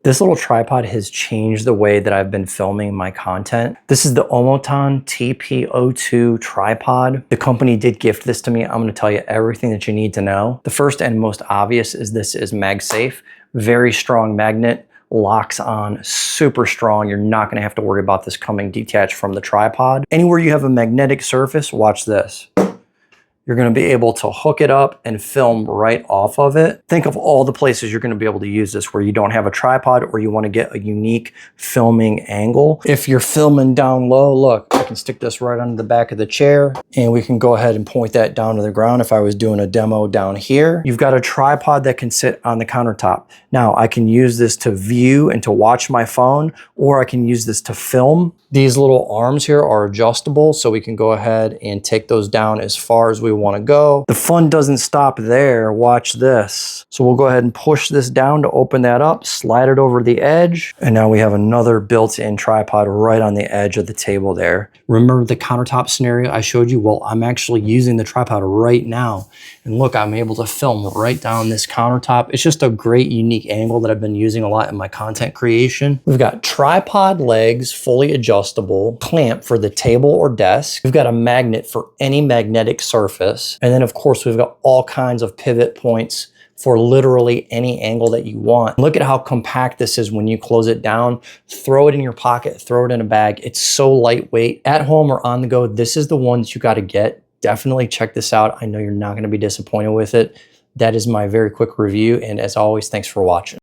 This little tripod has changed the way that I've been filming my content. This is the OMOTON TP02 tripod. The company did gift this to me. I'm gonna tell you everything that you need to know. The first and most obvious is this is MagSafe. Very strong magnet, locks on, super strong. You're not gonna have to worry about this coming detached from the tripod. Anywhere you have a magnetic surface, watch this. You're gonna be able to hook it up and film right off of it. Think of all the places you're gonna be able to use this where you don't have a tripod or you wanna get a unique filming angle. If you're filming down low, look, I can stick this right under the back of the chair and we can go ahead and point that down to the ground if I was doing a demo down here. You've got a tripod that can sit on the countertop. Now I can use this to view and to watch my phone, or I can use this to film. These little arms here are adjustable, so we can go ahead and take those down as far as we want to go. The fun doesn't stop there. Watch this. So we'll go ahead and push this down to open that up, slide it over the edge, and now we have another built-in tripod right on the edge of the table there. Remember the countertop scenario I showed you? Well, I'm actually using the tripod right now. And look, I'm able to film right down this countertop. It's just a great, unique angle that I've been using a lot in my content creation. We've got tripod legs, fully adjustable, clamp for the table or desk. We've got a magnet for any magnetic surface. And then of course, we've got all kinds of pivot points for literally any angle that you want. Look at how compact this is when you close it down. Throw it in your pocket, throw it in a bag. It's so lightweight. At home or on the go, this is the ones you gotta get. Definitely check this out. I know you're not gonna be disappointed with it. That is my very quick review. And as always, thanks for watching.